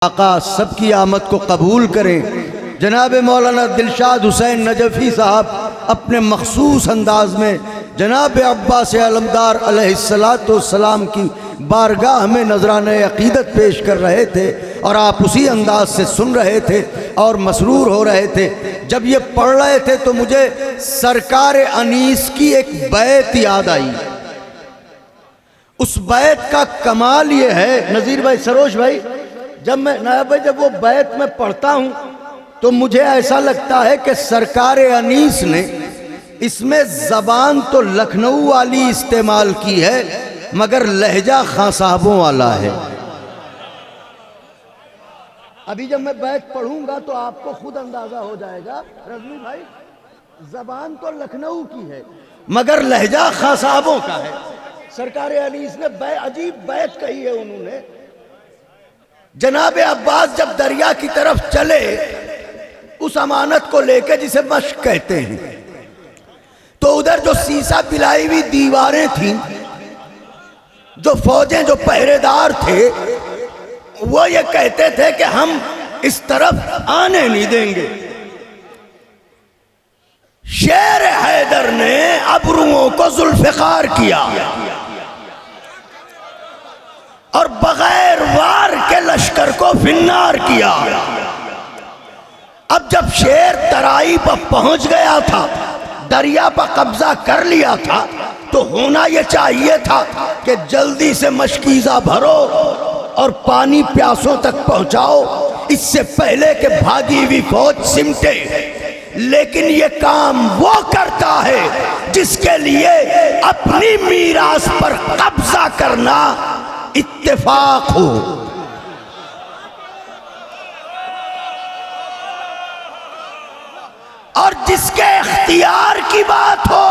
आका सबकी आमद को कबूल करें। जनाब मौलाना दिलशाद हुसैन नजफ़ी साहब अपने मखसूस अंदाज में जनाब अब्बास अलमदार अलैहिस्सलाम की बारगाह में नजराने अक़ीदत पेश कर रहे थे और आप उसी अंदाज से सुन रहे थे और मसरूर हो रहे थे। जब ये पढ़ रहे थे तो मुझे सरकार अनीस की एक बैत याद आई। उस बैत का कमाल ये है नज़ीर भाई, सरोज भाई, जब मैं नायब भाई जब वो बैत में पढ़ता हूँ तो मुझे ऐसा लगता है कि सरकार अनीस ने इसमें ज़बान तो लखनऊ वाली इस्तेमाल की है मगर लहजा खां साहबों वाला है। अभी जब मैं बैत पढ़ूंगा तो आपको खुद अंदाजा हो जाएगा रजनी भाई, ज़बान तो लखनऊ की है मगर लहजा खां साहबों का है। सरकार अनीस ने अजीब बैत कही है उन्होंने। जनाब अब्बास जब दरिया की तरफ चले उस अमानत को लेकर जिसे मश्क कहते हैं, तो उधर जो सीसा पिलाई हुई दीवारें थीं, जो फौजें, जो पहरेदार थे, वो ये कहते थे कि हम इस तरफ आने नहीं देंगे। शेर हैदर ने अबरुओं को जुल्फ़िकार किया और बगैर वार के लश्कर को फिन्नार किया। अब जब शेर तराई पर पहुंच गया था, दरिया पर कब्जा कर लिया था, तो होना यह चाहिए था कि जल्दी से मशकीज़ा भरो और पानी प्यासों तक पहुंचाओ इससे पहले कि भागी हुई फौज सिमटे। लेकिन ये काम वो करता है जिसके लिए अपनी मीरास पर कब्जा करना इत्तेफाक हो। और जिसके इख्तियार की बात हो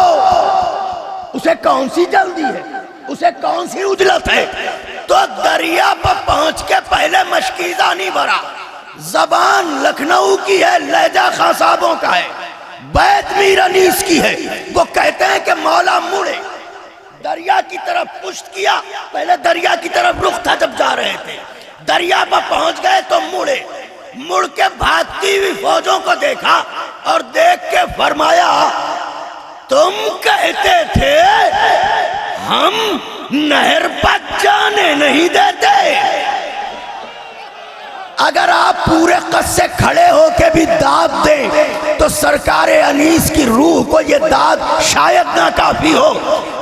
उसे कौन सी जल्दी है, उसे कौन सी उजलत है। तो दरिया पर पहुंच के पहले मशकीज़ा नहीं भरा। जबान लखनऊ की है, लहजा खां साहबों का है, बैत मीर अनीस की है। वो कहते हैं कि मौला मुड़े, दरिया की तरफ पुश्त किया, पहले दरिया की तरफ रुख था जब जा रहे थे, दरिया पर पहुंच गए तो मुड़े, मुड़ के भागती हुई फौजों को देखा और देख के फरमाया, तुम कहते थे हम नहर पर जाने नहीं देते। अगर आप पूरे कद से खड़े होके भी दाद दें तो सरकार अनीस की रूह को ये दाद शायद ना काफी हो।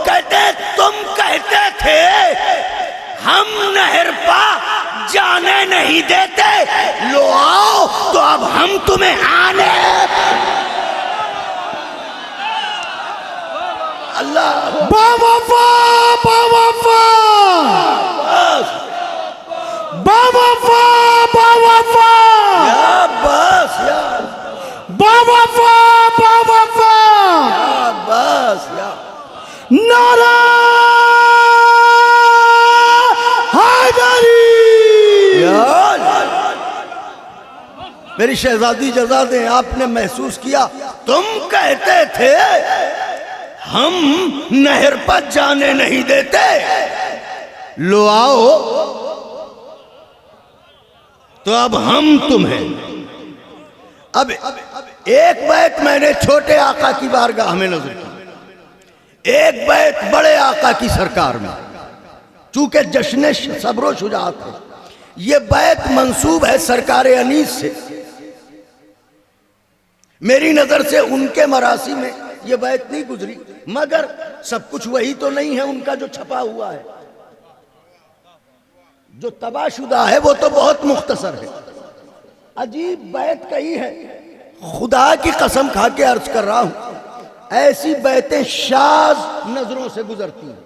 कहते तुम कहते थे हम नहर पर जाने नहीं देते, लो आओ तो अब हम तुम्हें आने। अल्लाह बाबा बाबा बाबा बाबा या बस या बाबा बाबा या बस या नारा हैदरी। मेरी शहजादी जज़ादे, आपने महसूस किया, तुम कहते थे हम नहर पर जाने नहीं देते, लो आओ तो अब हम तुम्हें। अब एक बैत मैंने छोटे आका की बारगाह में नजर की, एक बैत बड़े आका की सरकार में। चूंकि जश्न सब्र शुजाअत है, ये बैत मंसूब है सरकार अनीस से। मेरी नजर से उनके मरासी में ये बैत नहीं गुजरी, मगर सब कुछ वही तो नहीं है उनका जो छपा हुआ है। जो तबाशुदा है वो तो बहुत मुख्तसर है। अजीब बैत कही है, खुदा की कसम खा के अर्ज कर रहा हूं, ऐसी बैतें शाज नजरों से गुजरती हैं।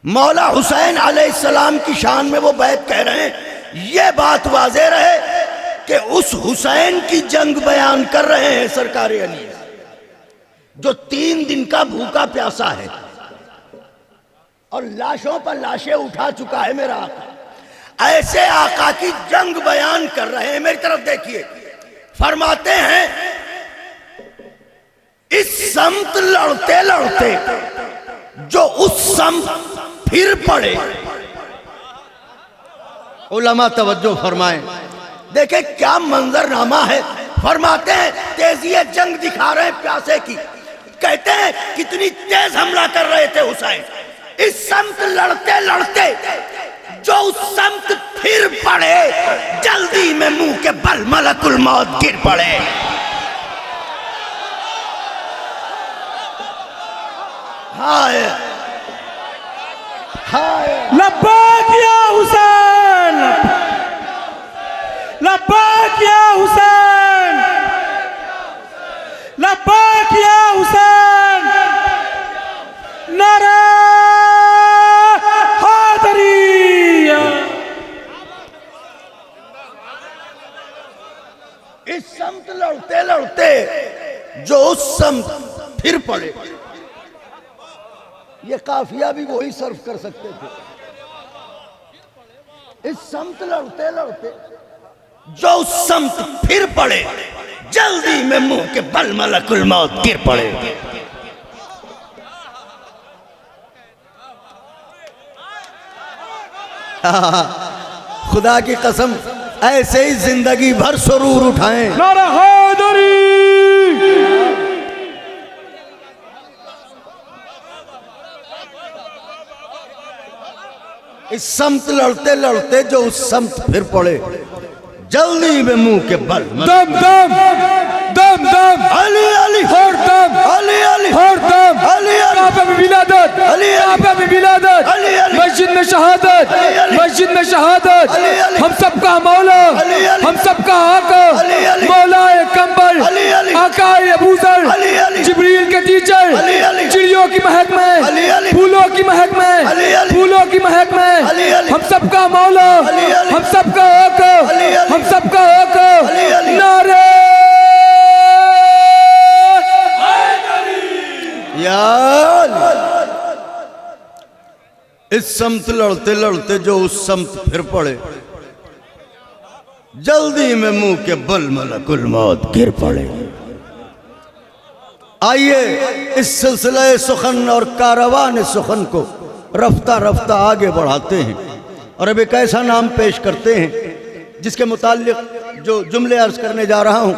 मौला हुसैन अलैहिस्सलाम की शान में वो बैत कह रहे हैं, ये बात वाज़ेह रहे कि उस हुसैन की जंग बयान कर रहे हैं सरकार अनीस, जो 3 दिन का भूखा प्यासा है और लाशों पर लाशें उठा चुका है मेरा आका। ऐसे आका की जंग बयान कर रहे हैं। मेरी तरफ देखिए, फरमाते हैं इस समत लड़ते लड़ते जो उस समत फिर पड़े। उलमा तवज्जो फरमाएं, देखे क्या मंजरनामा है। फरमाते हैं तेजी जंग दिखा रहे हैं प्यासे की। कहते हैं कितनी तेज हमला कर रहे थे हुसैन। इस समत लड़ते लड़ते जो उस समत फिर पड़े, जल्दी में मुंह के बल मलकुल मौत गिर पड़े। हाय हाय लब्बैक या हुसैन, लब्बैक या हुसैन, लब्बैक या हुसैन, नारा हैदरी। इस समत लड़ते लड़ते जो उस समत फिर पड़े, ये काफिया भी वही सर्व कर सकते थे। इस समत लड़ते लड़ते जो उस समत फिर पड़े, जल्दी में मुंह के बल मलकुल मौत गिर पड़े। खुदा की कसम ऐसे ही जिंदगी भर सुरूर उठाएं। नारा हैदरी। इस समत लड़ते लड़ते जो उस समत फिर पड़े, जल्दी में मुंह के बल दम दम दम दम, अली अली हर दम, अली अली हर दम, अली अली काबा में विलादत, अली अली काबा में विलादत, अली अली मस्जिद में शहादत, अली मस्जिद में शहादत, अली अली हम सबका मौला, अली अली हम सबका आका, अली अली मौलाए कंबल, अली अली आकाए अबूजर, अली अली जिब्रील के टीचर, अली अली चिड़ियों की महक में, अली अली फूलों की महक में, अली अली फूलों की महक में, अली अली हम सबका मौला, अली अली हम सबका आका, अली अली हम सबका आका, अली अली नारे यार। इस समत लड़ते लड़ते जो उस समत फिर पड़े, जल्दी में मुंह के बल मलकुल मौत गिर पड़े। आइए इस सिलसिले सुखन और कारवान सुखन को रफ्ता रफ्ता आगे बढ़ाते हैं और अब एक ऐसा नाम पेश करते हैं जिसके मुताल्लिक जो जुमले अर्ज करने जा रहा हूँ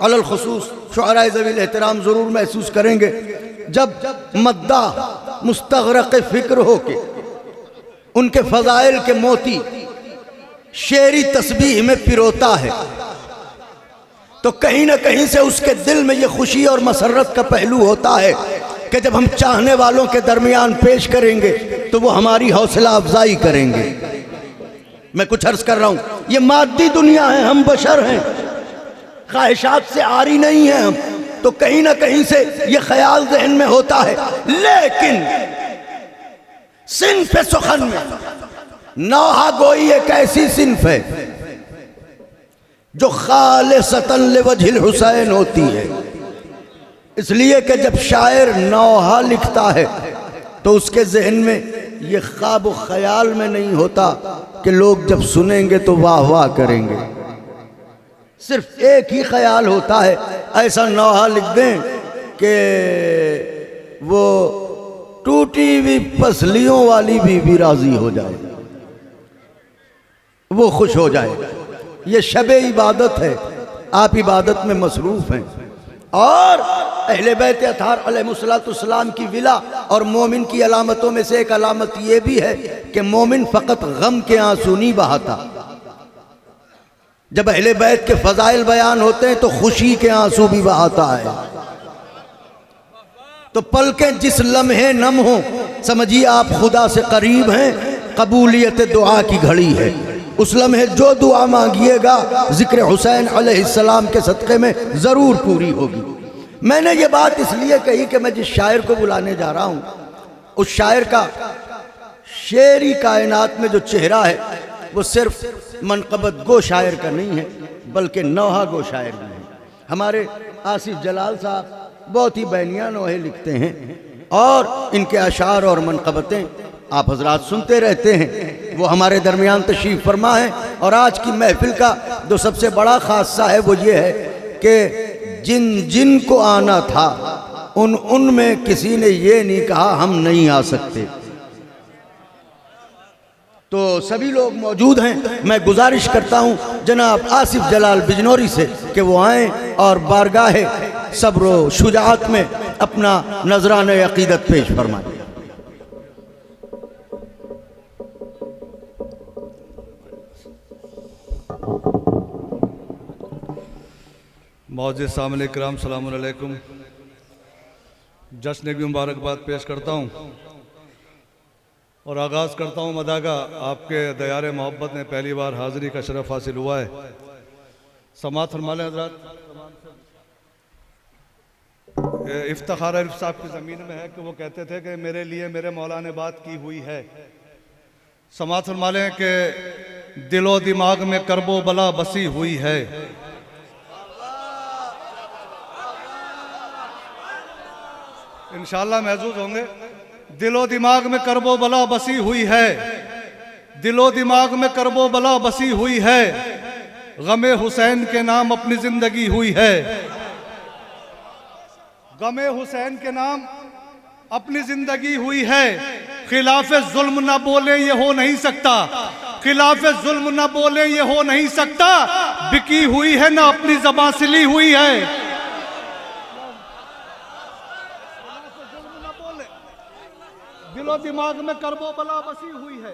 अलल खुसूस शुअराए ज़वील एहतराम ज़रूर महसूस करेंगे। जब मद्दा मुस्तग़रक़ फ़िक्र हो के उनके फ़ज़ाइल के मोती शेरी तस्बीह में पिरोता है, तो कहीं ना कहीं से उसके दिल में ये खुशी और मसरत का पहलू होता है कि जब हम चाहने वालों के दरमियान पेश करेंगे तो वो हमारी हौसला अफजाई करेंगे। मैं कुछ अर्ज कर रहा हूँ, ये मादी दुनिया है, हम बशर हैं, ख्वाहिशात से आरी नहीं है हम, तो कहीं ना कहीं से ये ख्याल जहन में होता है। लेकिन सिन्फ सुखन में नौहा गोई एक ऐसी सिन्फ है जो खालिसतन लिवजहिल हुसैन होती है। इसलिए कि जब शायर नौहा लिखता है तो उसके जहन में ये ख्वाब व ख्याल में नहीं होता कि लोग जब सुनेंगे तो वाह वाह करेंगे। सिर्फ एक ही ख्याल होता है, ऐसा नौहा लिख दें कि वो टूटी हुई पसलियों वाली भी राजी हो जाए, वो खुश हो जाए। ये शबे इबादत है, आप इबादत में मसरूफ हैं। और अहले बैत अतहार अलैहिस्सलाम की विला और मोमिन की अलामतों में से एक अलामत ये भी है कि मोमिन फ़कत गम के आंसू नहीं बहाता। जब अहले बैत के फ़ज़ाइल बयान होते हैं तो खुशी के आंसू भी बहाता है। तो पलकें जिस लम्हे नम हो, समझिए आप खुदा से करीब हैं, कबूलियत दुआ की घड़ी है। उस लम्हे जो दुआ मांगिएगा जिक्र हुसैन अलैहिस्सलाम के सदक़े में ज़रूर पूरी होगी। मैंने ये बात इसलिए कही कि मैं जिस शायर को बुलाने जा रहा हूँ, उस शायर का शेरी कायनात में जो चेहरा है वो सिर्फ मनक़बत गो शायर का नहीं है, बल्कि नौहा गो शायर भी है। हमारे आसिफ जलाल साहब बहुत ही बैनिया नोहे लिखते हैं और इनके अशार और मनक़बतें आप हजरात सुनते रहते हैं। वो हमारे दरमियान तशरीफ़ फरमा है और आज की महफिल का जो सबसे बड़ा खासा है वो ये है कि जिन जिन को आना था उन में किसी ने ये नहीं कहा हम नहीं आ सकते। तो सभी लोग मौजूद हैं। मैं गुजारिश करता हूं जनाब आसिफ जलाल बिजनौरी से कि वो आएँ और बारगाह सब्र व शुजाअत में अपना नजरान अकीदत पेश फरमाएं। मौजूद सामने कराम सलाम अलैकुम। जश्न की मुबारकबाद पेश करता हूँ और आगाज़ करता हूँ मदा का। आपके दयार मोहब्बत ने पहली बार हाज़िरी का शरफ हासिल हुआ है। समात फरमाले हज़रात। इफ्तिखार अरिफ साहब की ज़मीन में है कि वो कहते थे कि मेरे लिए मेरे मौला ने बात की हुई है। समात फरमाले कि दिलो दिमाग में करबो बला बसी हुई है। इंशाअल्लाह महसूस होंगे। दिलो दिमाग में करबो बला बसी हुई है, दिलो दिमाग में करबो बला बसी हुई है। गमे हुसैन के नाम अपनी जिंदगी हुई है, गमे हुसैन के नाम अपनी जिंदगी हुई है। खिलाफे जुल्म न बोले ये हो नहीं सकता, खिलाफे जुल्म न बोले ये हो नहीं सकता। बिकी हुई है ना अपनी ज़बां सिली हुई है। दिलो दिमाग में करबो बला बसी हुई है,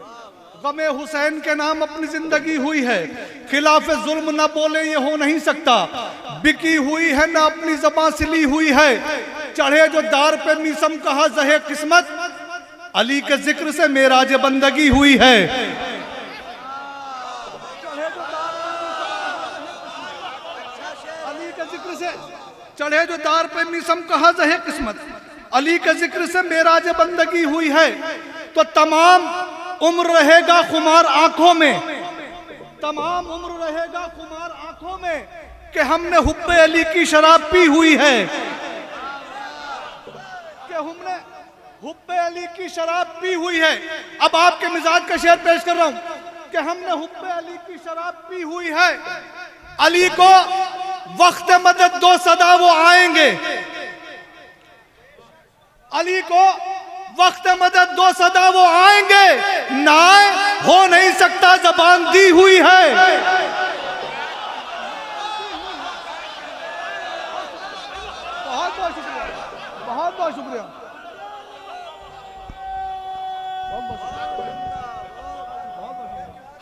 गमे हुसैन के नाम अपनी जिंदगी हुई है। खिलाफ जुल्म न बोले ये हो नहीं सकता, बिकी हुई है ना अपनी ज़बां सिली हुई है। चढ़े जो दार पे मीसम कहा जहे किस्मत, अली के जिक्र से मेराज बंदगी हुई है। अली के जिक्र से चढ़े जो दार पे मीसम कहा जहे किस्मत, अली के जिक्र से मेराज बंदगी हुई है। तो तमाम उम्र रहेगा खुमार आंखों में, तमाम उम्र रहेगा खुमार आंखों में कि हमने हुब्बे अली की शराब पी हुई है, कि हमने हुब्बे अली की शराब पी हुई है। अब आपके मिजाज का शेर पेश कर रहा हूं कि हमने हुब्बे अली की शराब पी हुई है। अली को वक्त मदद दो सदा वो आएंगे, अली को वक्त मदद दो सदा वो आएंगे। ना हो नहीं सकता ज़बान दी हुई है। बहुत बहुत शुक्रिया, बहुत बहुत शुक्रिया।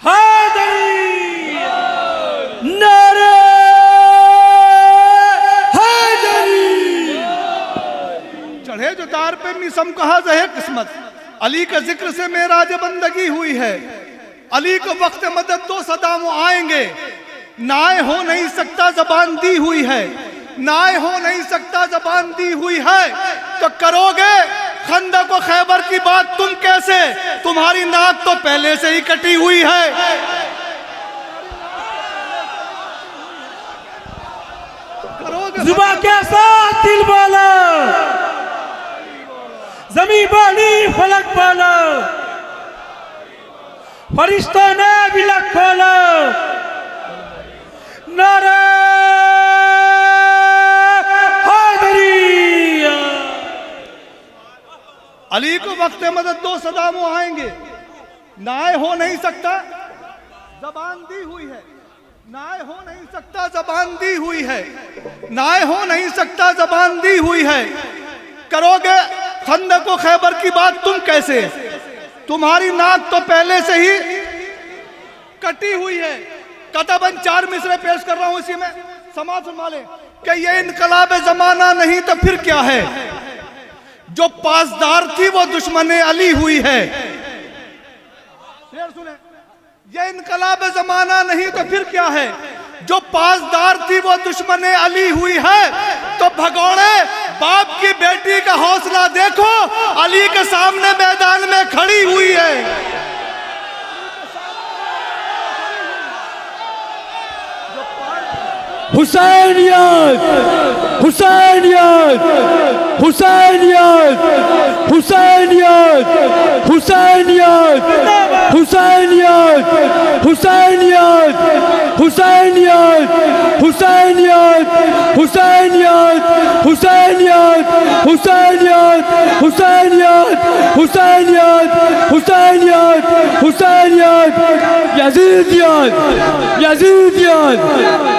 हैदरी नारे चढ़े जो तार पे मिसम कहा जहे किस्मत, अली का जिक्र से मेराज बंदगी हुई है। अली को वक्त मदद दो सदा वो आएंगे। नाए हो नहीं सकता ज़बान दी हुई है, नाए हो नहीं सकता ज़बान दी हुई है। तो करोगे खंदक व खैबर की बात तुम कैसे, तुम्हारी नाक तो पहले से ही कटी हुई है। जुबा के साथ दिल बोलो, ज़मीं बोली फलक बोलो, फरिश्तों ने बिलक खोलो। नारे हैदरी। अली को वक्त मदद दो सदा वो आएंगे। नाए हो नहीं सकता ज़बान दी हुई है, नाए हो नहीं सकता ज़बान दी हुई है, नाए हो नहीं सकता ज़बान दी हुई है। करोगे खंदक व खैबर की बात तुम कैसे, तुम्हारी नाक तो पहले से ही कटी हुई है। कतबन 4 मिसरे पेश कर रहा हूं इसी में। समाज फरमा ले कि ये इनकलाब जमाना नहीं तो फिर क्या है। जो पासदार थी वो दुश्मन अली हुई है। शेर सुने, ये इनकलाब जमाना नहीं तो फिर क्या है। जो पासदार थी वो दुश्मन अली हुई है। तो भगोड़े बाप की बेटी का हौसला देखो, अली के सामने मैदान में खड़ी हुई है। हुसैनियत हुसैनियत हुसैनियत हुसैनियत हुसैनियत हुसैनियत हुसैनियत हुसैनियत हुसैनियत हुसैनियत हुसैनियत हुसैनियत हुसैनियत हुसैनियत हुसैनियत हुसैनियत यजीदियत यजीदियत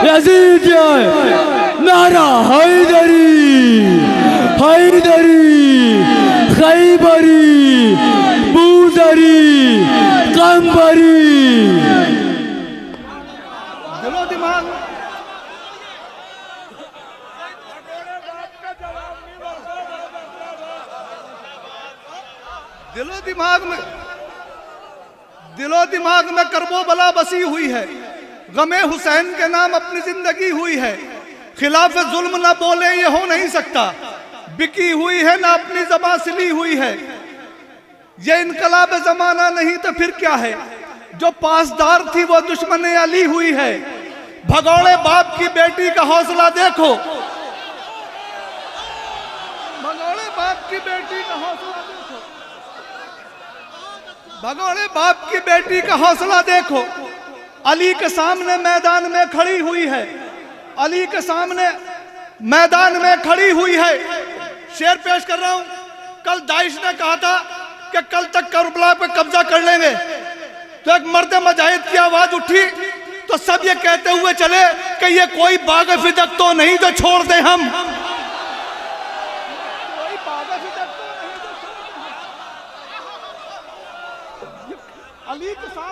यजीदियत नारा हैदरी हैदरी खैबरी बूदरी कंबरी। दिलो दिमाग दिलो दिमाग में करबो बला बसी हुई है। गमे हुसैन के नाम अपनी जिंदगी हुई है। खिलाफ जुल्म ना बोले ये हो नहीं सकता। बिकी हुई है ना अपनी ज़बां सिली हुई है। ये इनकलाब जमाना नहीं तो फिर क्या है। जो पासदार थी वो दुश्मन अली हुई है। भगौड़े बाप की बेटी का हौसला देखो। भगौड़े बाप की बेटी का हौसला देखो। भगौड़े बाप की बेटी का हौसला देखो। अली के सामने मैदान में खड़ी हुई है। अली के सामने मैदान में खड़ी हुई है। शेर पेश कर रहा हूं। कल दाइश ने कहा था कि कल तक करबला पे कब्जा कर लेंगे, तो एक मर्द मुजाहिद की आवाज उठी तो सब ये कहते हुए चले कि ये कोई बाग फिदक तो नहीं जो छोड़ दे हम। कोई बाग फिदक तो नहीं जो छोड़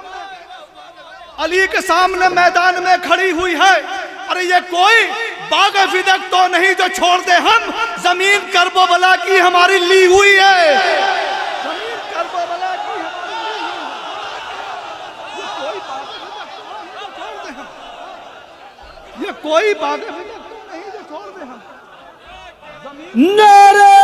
दे हम। अली के सामने मैदान में खड़ी हुई है। अरे ये कोई बाग फिदक तो नहीं जो छोड़ दे हम। जमीन करबो बला की हमारी ली हुई है। जमीन करबो बला की हमारी ली हुई है। ये कोई बाग फिदक तो नहीं जो छोड़ दे हम। नारे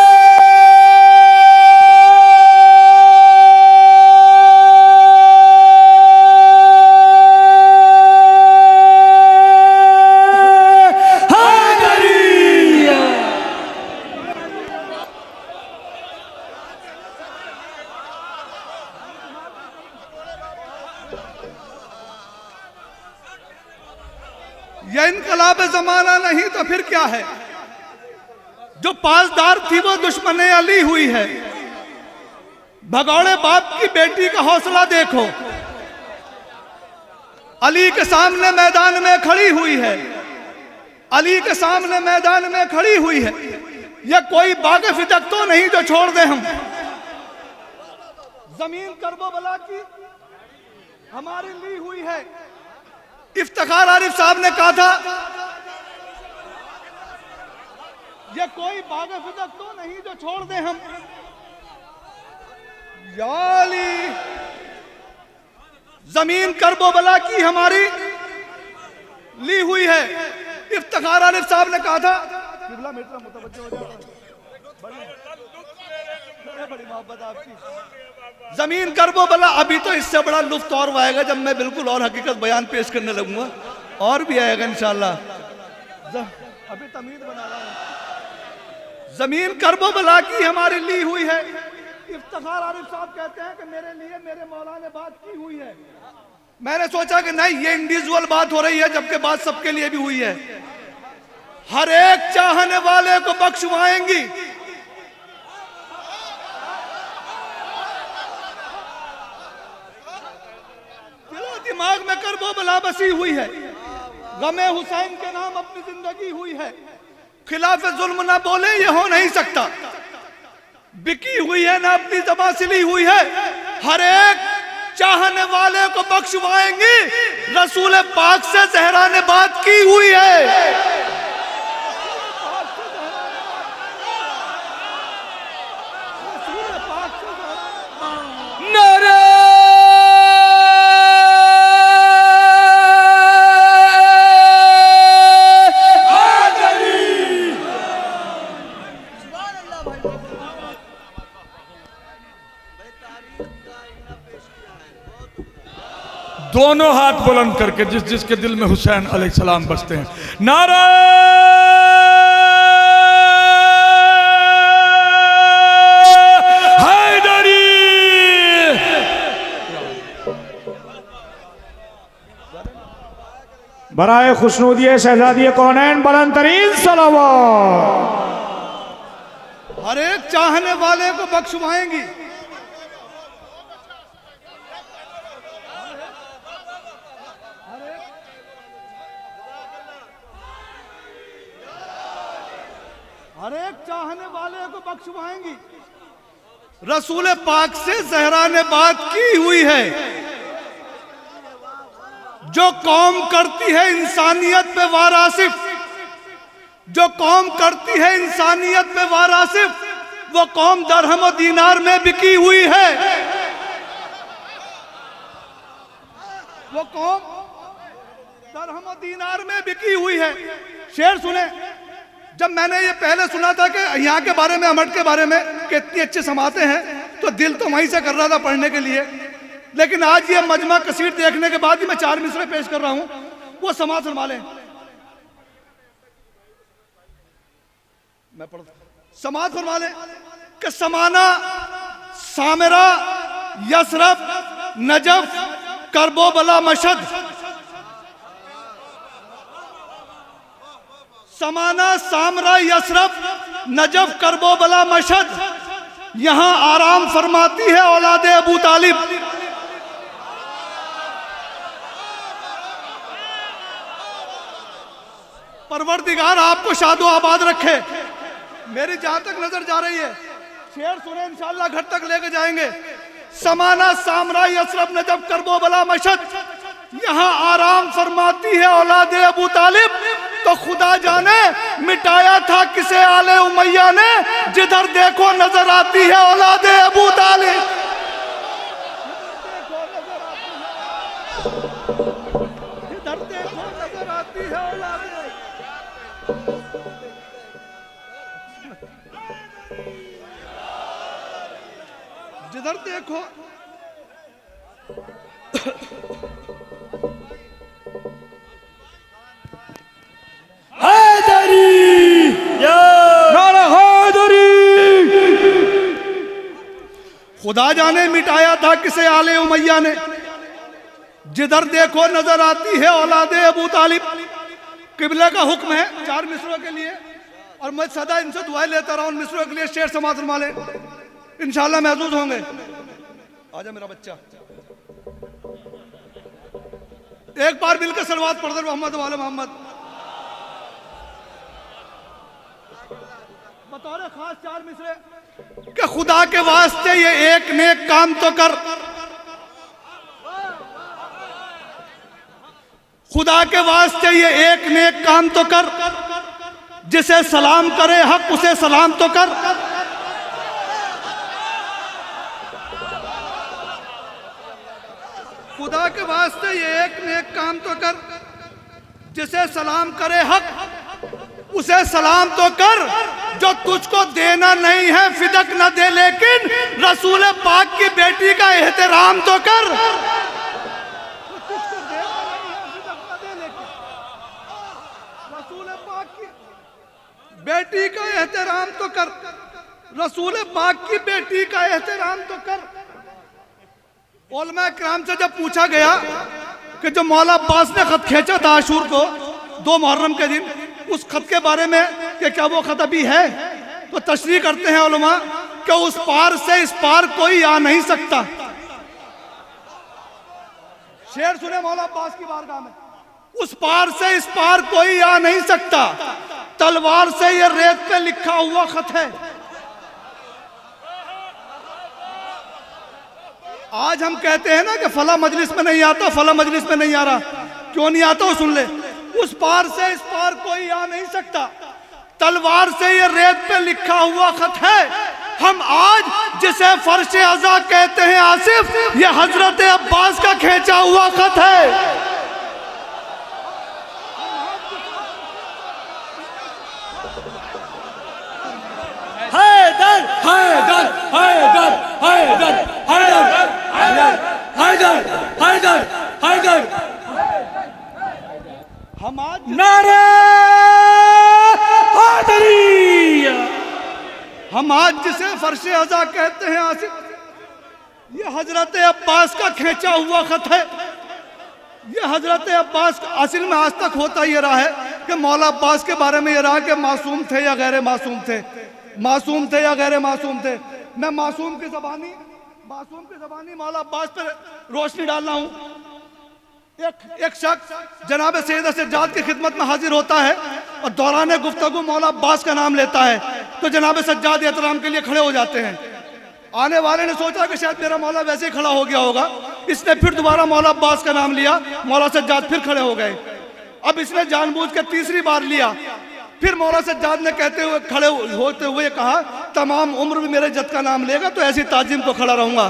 यह इनकलाब जमाना नहीं तो फिर क्या है। जो पासदार थी वो दुश्मन अली हुई है। भगौड़े बाप की बेटी का हौसला देखो। अली के सामने मैदान में खड़ी हुई है। अली के सामने मैदान में खड़ी हुई है। यह कोई बाग फिदक तो नहीं जो छोड़ दे हम। जमीन करबो बला की हमारी ली हुई है। इफ्तिखार आरिफ साहब ने कहा था ये कोई बाग फिदक तो नहीं जो छोड़ दे हम। याली जमीन करबो बला की हमारी ली हुई है। इफ्तिखार आरिफ साहब ने कहा था बड़ी मोहब्बत आपकी। जमीन करबो बला। अभी तो इससे बड़ा लुफ्त और आएगा जब मैं बिल्कुल और हकीकत बयान पेश करने लगूंगा। और भी आएगा इंशाल्लाह। अभी तमीद बना रहा हूं। जमीन करबो बला की हमारी ली हुई है। इफ्तिखार आरिफ साहब कहते हैं कि मेरे लिए मेरे मौला ने बात की हुई है। मैंने सोचा कि नहीं, ये इंडिविजुअल बात हो रही है, जबकि बात सबके लिए भी हुई है। हर एक चाहने वाले को बख्शवाएंगी। दिमाग में करबो बला बसी हुई है। गमे हुसैन के नाम अपनी जिंदगी हुई है। खिलाफ जुल्म ना बोले ये हो नहीं सकता। बिकी हुई है ना अपनी ज़बां सिली हुई है। हर एक चाहने वाले को बख्शवाएंगी। रसूल पाक से ज़हरा ने बात की हुई है। नारे दोनों हाथ बुलंद करके जिस जिसके दिल में हुसैन अलैहिस्सलाम बसते हैं, नारा बराए खुशनूदिये शहजादी कौनैन बुलंद तरीन सलावत। हर एक चाहने वाले को बख्शवाएंगी। हर एक चाहने वाले को बख्शवाएंगी। रसूल पाक से ज़हरा ने बात की हुई है, जो कौम करती है इंसानियत पे वारासिफ, जो कौम करती है इंसानियत पे वारासिफ, वो कौम दरहम और दीनार में बिकी हुई है। वो कौम दरहम और दीनार में बिकी हुई है। शेर सुने, जब मैंने ये पहले सुना था कि यहाँ के बारे में, अमट के बारे में कि इतनी अच्छे समाते हैं, तो दिल तो वहीं से कर रहा था पढ़ने के लिए। लेकिन आज ये मजमा कसीर देखने के बाद ही मैं 4 मिसरे पेश कर रहा हूं। वो समात फरमा लें, मैं पढ़ समात फरमा लें कि समाना, सामरा, यसरफ, नजफ, करबो बला मशद। समाना, सामरा, यसरफ, नजफ, करबो बला मशद, यहां आराम फरमाती है औलादे अबू तालिब। परवरदिगार आपको शादो आबाद रखे। मेरी जहां तक नजर जा रही है, शेर सुने, इंशाअल्लाह घर तक लेके जाएंगे। समाना, सामरा, यसरफ, नजफ, करबो बला मशद, यहाँ आराम फरमाती है औलादे अबू तालिब। तो खुदा जाने मिटाया था किसे आले उमैया ने, जिधर देखो नजर आती है औलादे अबू तालिब। जिधर देखो नजर आती है औलादे। जिधर देखो हैदरी, नारा हैदरी। खुदा जाने मिटाया था किसे आले उमैया ने, जिधर देखो नजर आती है औलादे अबू तालिब। किबला का हुक्म है 4 मिसरों के लिए, और मैं सदा इनसे दुआएं लेता रहा हूं। मिसरों के लिए शेर समात फरमा ले, इंशाअल्लाह महसूस होंगे। आजा मेरा बच्चा, एक बार मिलकर सलवात पढ़ दे मोहम्मद वाले मोहम्मद। बतौर खास 4 मिसरे कि खुदा के वास्ते ये एक नेक काम तो कर, खुदा के वास्ते ये एक नेक काम तो कर, जिसे सलाम करे हक उसे सलाम तो कर। खुदा के वास्ते ये एक नेक काम तो कर, जिसे सलाम करे हक उसे सलाम तो कर। जो तुझको देना नहीं है फिदक न दे, लेकिन रसूल पाक की बेटी का एहतराम तो कर। रसूल पाक की बेटी का एहतराम तो कर, रसूल पाक की बेटी का एहतराम तो कर। उलमा किराम से जब पूछा गया कि जो मौला अब्बास ने खत खींचा था आशूर को 2 मुहर्रम के दिन, उस खत के बारे में कि क्या वो खत अभी है, तो तशरीह करते हैं उलमा कि उस पार से इस पार कोई आ नहीं सकता। शेर सुने मौला अब्बास की बारगाह में, उस पार से इस पार कोई आ नहीं सकता, तलवार से ये रेत पे लिखा हुआ खत है। आज हम कहते हैं ना कि फला मजलिस में नहीं आता, फला मजलिस में नहीं आ रहा, क्यों नहीं आता वो सुन ले। उस पार से इस पार कोई आ नहीं सकता, तलवार से ये रेत पे लिखा हुआ खत है। हम आज जिसे फर्श अज़ा कहते हैं आसिफ, ये हजरत अब्बास का खींचा हुआ खत है। हैदर, हैदर, हैदर, हैदर, हैदर, हैदर, हैदर, हैदर। हम आज नारे हैदरी। हम आज जिसे फर्श अज़ा कहते हैं आसिफ, ये हजरत अब्बास का खींचा हुआ खत है। ये हजरत अब्बास असल में आज तक होता ये रहा है कि मौला अब्बास के बारे में ये रहा कि मासूम थे या गैर मासूम थे, मासूम थे या गैर मासूम थे। मैं मासूम की ज़बानी मौला अब्बास पर रोशनी डालना हूँ। एक शख्स जनाब सैयद सज्जाद की खिदमत में हाजिर होता है और दौरान गुफ्तगू मौला अब्बास का नाम लेता है, तो जनाब सज्जाद एहतराम के लिए खड़े हो जाते हैं। आने वाले ने सोचा कि शायद मेरा मौला वैसे ही खड़ा हो गया होगा, इसने फिर दोबारा मौला अब्बास का नाम लिया, मौला सज्जाद फिर खड़े हो गए। अब इसने जानबूझ के तीसरी बार लिया, फिर मौला सज्जाद ने कहते हुए खड़े होते हुए कहा, तमाम उम्र भी मेरे जद का नाम लेगा तो ऐसी ताजीम को खड़ा रहूंगा।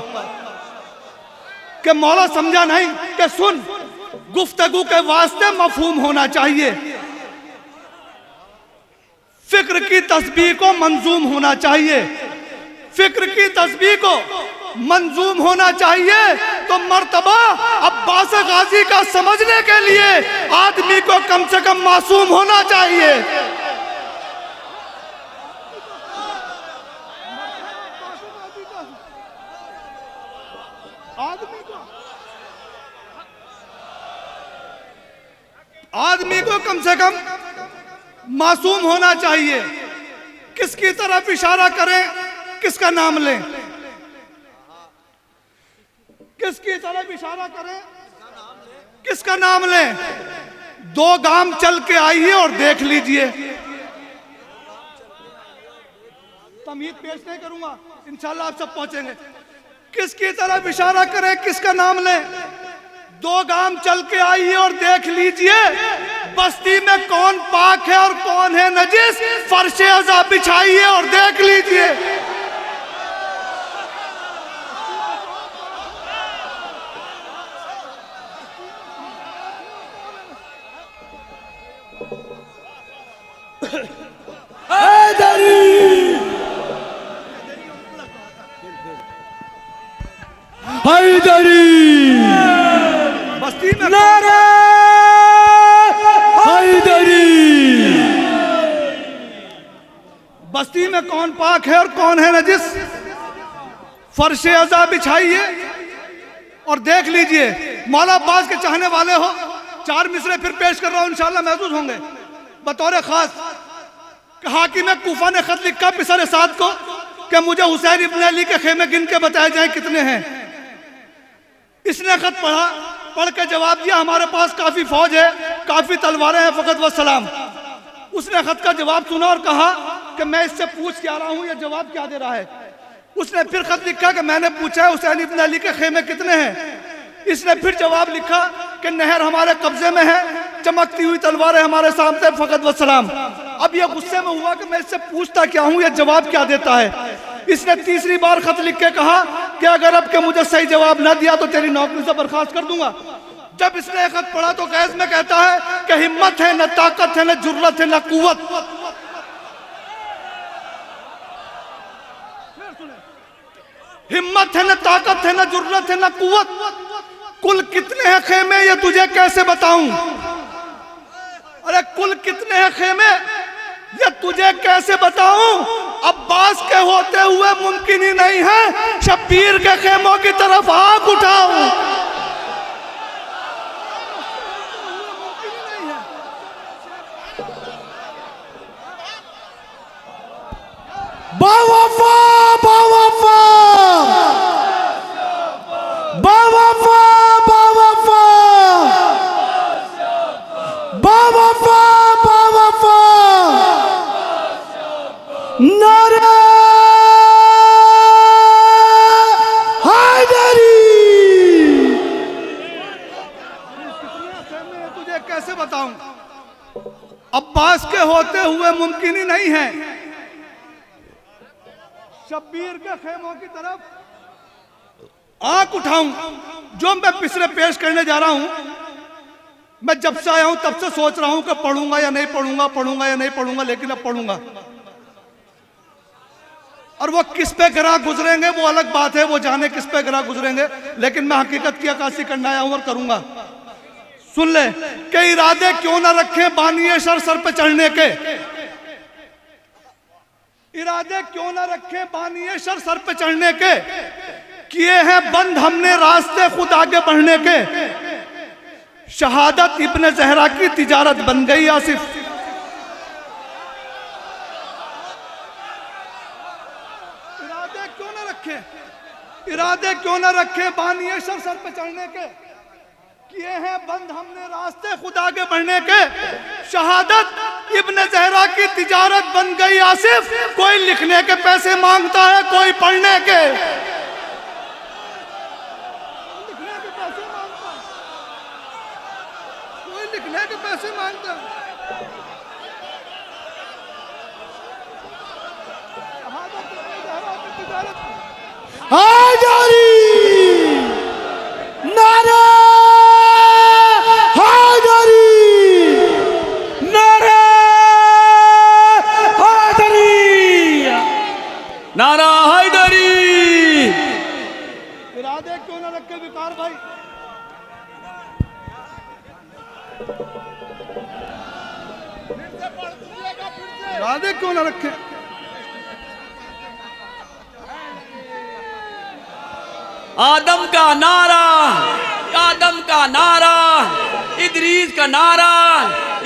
कि मौला समझा नहीं कि सुन, गुफ्तगू के वास्ते मफहूम होना चाहिए, फिक्र की तस्बीह को मंजूम होना चाहिए, फिक्र की तस्बीह को मंजूम होना चाहिए। तो मर्तबा अब्बास गाजी का समझने के लिए आदमी को कम से कम मासूम होना चाहिए। आदमी को कम से कम मासूम होना चाहिए। किसकी तरफ इशारा करें, किसका नाम लें, किसकी तरफ इशारा करें, किसका नाम लें। 2 गांव चल के आइए और देख लीजिए। तमीज़ पेश नहीं करूंगा, इंशाल्लाह आप सब पहुंचेंगे। किसकी तरफ इशारा करें, किसका नाम लें। 2 गांव चल के आइए और देख लीजिए, बस्ती में कौन पाक है और कौन है नजिस। फर्शे अज़ा बिछाइए और देख लीजिए। हैदरी, बस्ती में नारे हैदरी। बस्ती में कौन पाक है और कौन है नजिस। फर्शे अज़ा बिछाइए और देख लीजिए। मौला अब्बास के चाहने वाले हो, 4 मिसरे फिर पेश कर रहा हूं, इंशाल्लाह महसूस होंगे। बतौर खास हाकिम कूफा ने खत लिखा पिसर साद को कि मुझे हुसैन इब्न अली के खेमे गिन के बताए जाए कितने हैं। इसने खत पढ़ा, पढ़ के जवाब दिया, हमारे पास काफी फौज है, काफी तलवारें हैं, फकत व सलाम। उसने खत का जवाब सुना और कहा कि मैं इससे पूछ क्या रहा हूं, यह जवाब क्या दे रहा है। उसने फिर खत लिखा कि मैंने पूछा है हुसैन इब्न अली के खेमे कितने हैं। इसने फिर जवाब लिखा कि नहर हमारे कब्जे में है, चमकती हुई तलवारें हमारे सामने, फकत व सलाम। अब यह गुस्से में हुआ कि मैं इससे पूछता क्या हूं, यह जवाब क्या देता है। इसने तीसरी बार खत लिख के कहा कि अगर अब के मुझे सही जवाब न दिया तो तेरी नौकरी से बर्खास्त कर दूंगा। जब इसने खत पढ़ा तो गैस में कहता है कि हिम्मत है न ताकत है न जुर्रत है न कुव्वत। हिम्मत है न ताकत है न जुर्रत है न कुव्वत। कुल कितने हैं खेमे ये तुझे कैसे बताऊं। अरे कुल कितने हैं खेमे ये तुझे कैसे बताऊं। अब्बास के होते हुए मुमकिन ही नहीं है शब्बीर के खेमों की तरफ आंख उठाऊं। बावफा बावफा बावफा बावफा बावफा बावफा नारे हैदरी। तुझे कैसे बताऊं, अब्बास के होते हुए मुमकिन ही नहीं है शब्बीर के खेमों की तरफ आंख उठाऊं। जो मैं पिछले पेश करने जा रहा हूं, मैं जब से आया हूं तब से सोच रहा हूं कि पढ़ूंगा या नहीं पढ़ूंगा, पढ़ूंगा या नहीं पढ़ूंगा, लेकिन अब पढ़ूंगा। और वो किस पे गिरा गुजरेंगे वो अलग बात है, वो जाने किस पे गिरा गुजरेंगे, लेकिन मैं हकीकत की अक्कासी करना आया हूं और करूंगा। सुन ले कि इरादे क्यों ना रखे बानिए सर पे चढ़ने के। इरादे क्यों ना रखे बानिए सर पे चढ़ने के। किए हैं बंद हमने रास्ते खुद आगे बढ़ने के। शहादत इब्न ज़हरा की तिजारत बन गई आसिफ। इरादे क्यों न रखे बानिए सर पे चढ़ने के, किए हैं बंद हमने रास्ते खुदा के बढ़ने के। शहादत इब्न ज़हरा की तिजारत बन गई आसिफ। कोई लिखने के पैसे मांगता है, कोई पढ़ने के। लिखने के पैसे मांगता है। हैदरी नारे हैदरी नारे हैदरी नारा हैदरी। इरादे क्यों न रखे विकार भाई। इरादे क्यों न रखे। आदम का नारा, आदम का नारा, इदरीस का नारा,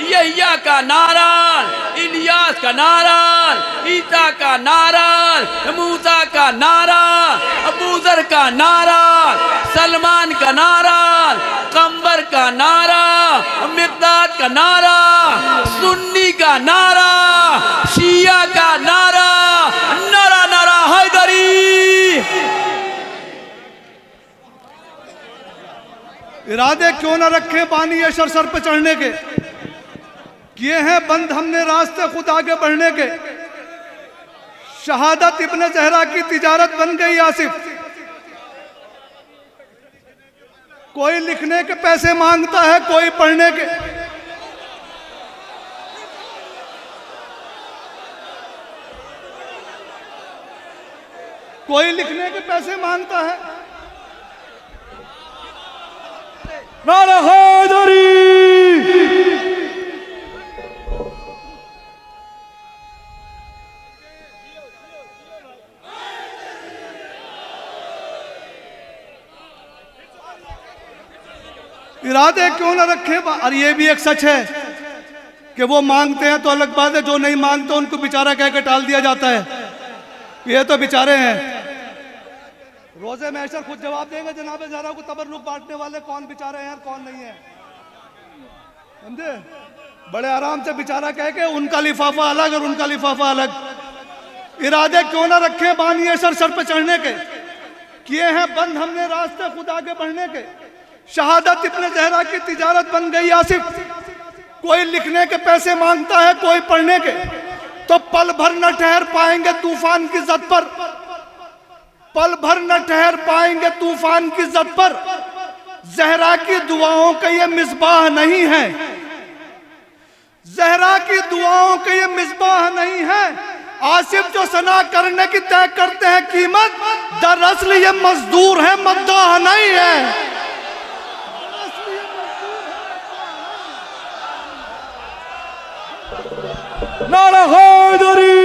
यहिया का नारा, इलियास का नारा, ईसा का नारा, मूसा का नारा, अबूजर का नारा, सलमान का नारा, कंबर का नारा, मिक़दाद का नारा, सुन्नी का नारा, शिया का नारा, नारा नारा हैदरी। इरादे क्यों न रखे बानी सर पे चढ़ने के, किए हैं बंद हमने रास्ते खुद आगे बढ़ने के। शहादत इब्न ज़हरा की तिजारत बन गई आसिफ। कोई लिखने के पैसे मांगता है, कोई पढ़ने के। कोई लिखने के पैसे मांगता है। नारा हैदरी। इरादे क्यों न रखे। और ये भी एक सच है कि वो मांगते हैं तो अलग बात है, जो नहीं मांगते उनको बेचारा कह के टाल दिया जाता है। ये तो बेचारे हैं, रोजे महशर खुद जवाब देंगे जनाब ज़हरा को तबर्रुक बांटने वाले कौन बेचारे हैं और कौन नहीं है। समझे, बड़े आराम से बेचारा कह के उनका लिफाफा अलग और उनका लिफाफा अलग। इरादे क्यों ना रखे बानिए सर पे चढ़ने के, किए हैं बंद हमने रास्ते खुद आगे बढ़ने के। शहादत इब्न ज़हरा की तिजारत बन गई आसिफ। कोई लिखने के पैसे मांगता है, कोई पढ़ने के। तो पल भर न ठहर पाएंगे तूफान की जद पर, पल भर न ठहर पाएंगे तूफान की जद पर। ज़हरा की दुआओं का ये मिसबाह नहीं है, ज़हरा की दुआओं का ये मिसबाह नहीं है। आसिफ जो सना करने की तय करते हैं कीमत, दरअसल ये मजदूर है, मद्दाह नहीं है। नारा हैदरी।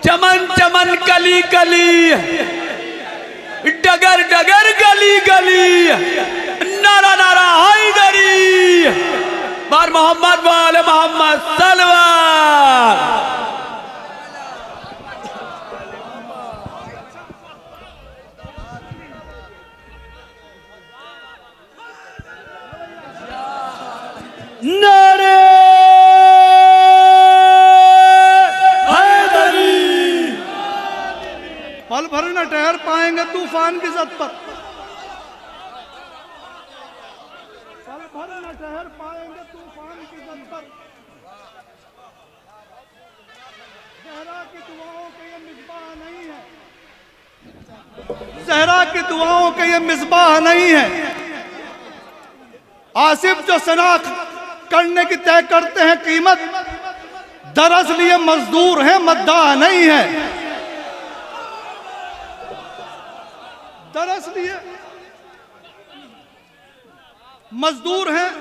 चमन चमन कली कली, डगर डगर गली गली, नारा नारा हैदरी। बार मोहम्मद वाले मोहम्मद सलवार। नारे हैदरी। पल भर न ठहर पाएंगे तूफान की जद पर, पल भर न ठहर पाएंगे तूफान की जद पर। ज़हरा की दुआओं के ये मिसबाह नहीं है, ज़हरा की दुआओं के ये मिसबाह नहीं है। आसिफ जो सनाख करने की तय करते हैं कीमत, दरअसल ये मजदूर है, मद्दाह नहीं है। दरअसल ये मजदूर हैं,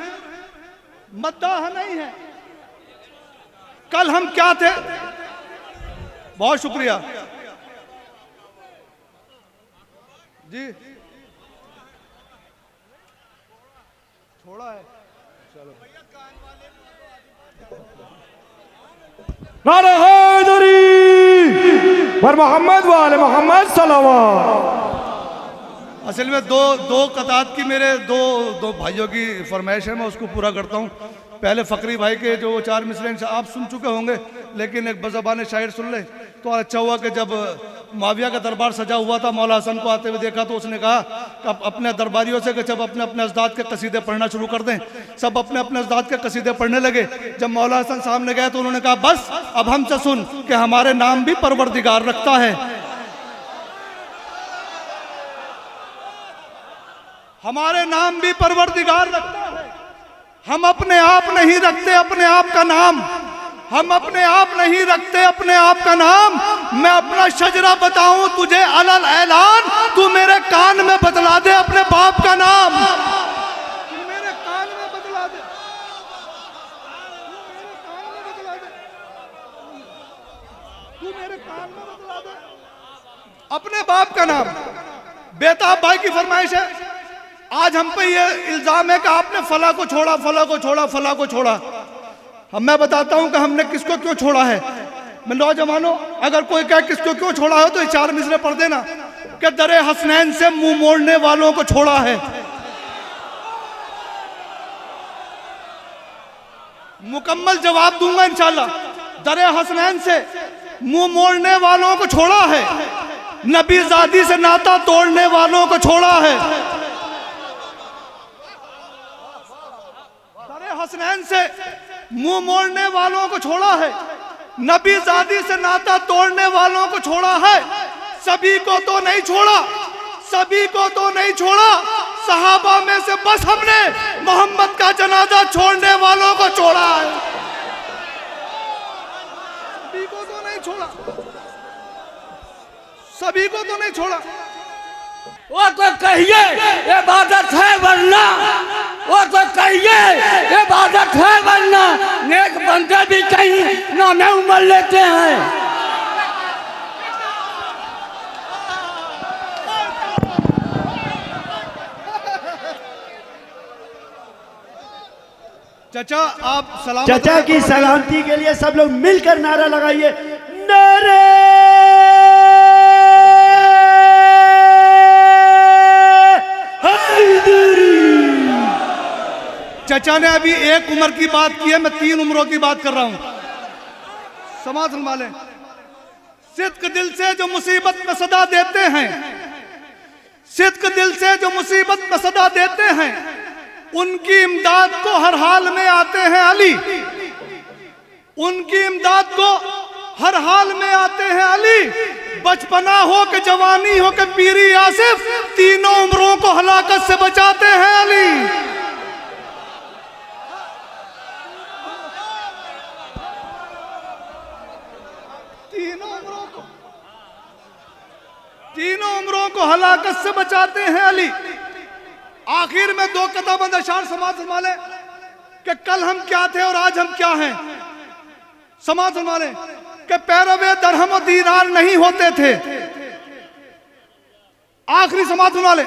मद्दाह नहीं है। कल हम क्या थे, बहुत शुक्रिया जी। छोड़ा है नारा हैदरी बर मोहम्मद वाले मोहम्मद सलावत। असल में दो कतात की मेरे दो भाइयों की फरमाइश है, मैं उसको पूरा करता हूँ। पहले फ़करी भाई के जो 4 मिसरे आप सुन चुके होंगे, लेकिन एक बज़बान शायर सुन ले तो अच्छा हुआ कि जब माविया का दरबार सजा हुआ था, मौला हसन को आते हुए देखा तो उसने कहा कि अपने दरबारियों से कि जब अपने अपने अजदाद के कसीदे पढ़ना शुरू कर दें। सब अपने अपने अजदाद के कसीदे पढ़ने लगे। जब मौला हसन सामने गए तो उन्होंने कहा बस अब हमसे सुन कि हमारे नाम भी परवरदिगार रखता है, हमारे नाम भी परवरदिगार रखता है। हम अपने आप नहीं रखते अपने आप का नाम, हम अपने आप नहीं रखते अपने आप का नाम। मैं अपना शजरा बताऊं तुझे अलल ऐलान, तू मेरे कान में बतला दे अपने बाप का नाम। तू मेरे कान में बतला दे, तू मेरे कान में बतला दे अपने बाप का नाम। बेताब भाई की फरमाइश है, आज हम पे ये इल्जाम है कि आपने फला को छोड़ा, फला को छोड़ा, फला को छोड़ा। हम मैं बताता हूं कि हमने किसको क्यों छोड़ा है। मैं नौजवानों, अगर कोई कहे किसको क्यों छोड़ा है तो ये 4 मिसरे पढ़ देना कि दरे हसनैन से मुंह मोड़ने वालों को छोड़ा है। मुकम्मल जवाब दूंगा इंशाल्लाह। दरे हसनैन से मुंह मोड़ने वालों को छोड़ा है, नबी ज़ादी से नाता तोड़ने वालों को छोड़ा है। हसनैन से मुंह मोड़ने वालों को छोड़ा है, नबी ज़ादी से नाता तोड़ने वालों को छोड़ा है। सभी को तो नहीं छोड़ा, सभी को तो नहीं छोड़ा, सहाबा में से बस हमने मोहम्मद का जनाजा छोड़ने वालों को छोड़ा है। सभी को तो नहीं छोड़ा, सभी को तो नहीं छोड़ा। वो तो कहिए इबादत है वरना, वो तो कहिए इबादत है वरना नेक बंदे भी कहीं नामे उमर लेते हैं। चाचा आप सलाम। चाचा की सलामती के लिए सब लोग मिलकर नारा लगाइए, नारे चाचा ने अभी एक उम्र की बात की है, मैं 3 उम्रों की बात कर रहा हूं। समाज संभाले। सिद्क दिल से जो मुसीबत में सदा देते हैं, सिद्क दिल से जो मुसीबत में सदा देते हैं, उनकी इमदाद को हर हाल में आते हैं अली, उनकी इमदाद को हर हाल में आते हैं अली। बचपना हो के जवानी हो के पीरी आसिफ, तीनों उम्रों को हलाकत से बचाते हैं अली। तीनों उम्रों को हलाकत से बचाते हैं अली। आखिर में 2 कताबंद अशार समाज संभाले कि कल हम क्या थे और आज हम क्या हैं। समाज संभाले कि पैरवे दरहम और दीनार नहीं होते थे। आखिरी समाज संभाले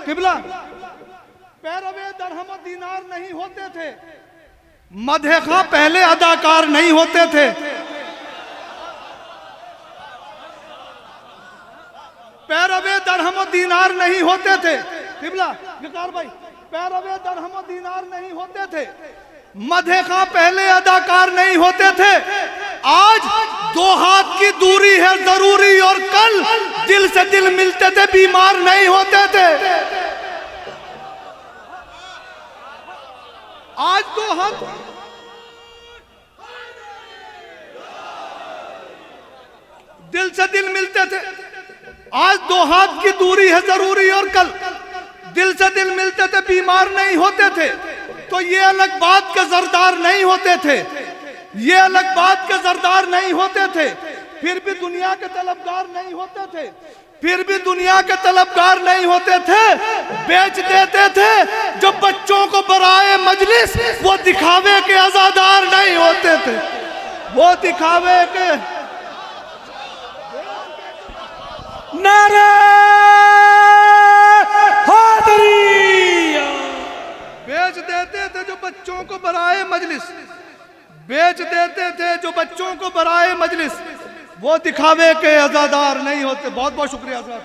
किबला, पैरवे दरहम और दीनार नहीं होते थे, मदह पहले अदाकार नहीं होते थे। पैरवे दरहम दीनार नहीं होते थे। किबला गिकार भाई, पैरवे दरहम दीनार नहीं होते थे, मधे खां पहले अदाकार नहीं होते थे। आज 2 हाथ की दूरी है जरूरी और कल दिल से दिल मिलते थे, बीमार नहीं होते थे। आज 2 हाथ, दिल से दिल मिलते थे। आज 2 हाथ की दूरी है जरूरी और कल दिल से दिल मिलते थे, बीमार नहीं होते थे। तो ये अलग बात के जरदार नहीं होते थे, ये अलग बात के जरदार नहीं होते थे, फिर भी दुनिया के तलबगार नहीं होते थे, फिर भी दुनिया के तलबगार नहीं होते थे। बेच देते थे जो बच्चों को बराए मजलिस, वो दिखावे के आजादार नहीं होते थे, वो दिखावे के नारे हैदरी। बेच देते थे जो बच्चों को बराए मजलिस, बेच देते थे जो बच्चों को बराए मजलिस, वो दिखावे के अज़ादार नहीं होते। बहुत बहुत शुक्रिया हज़रात।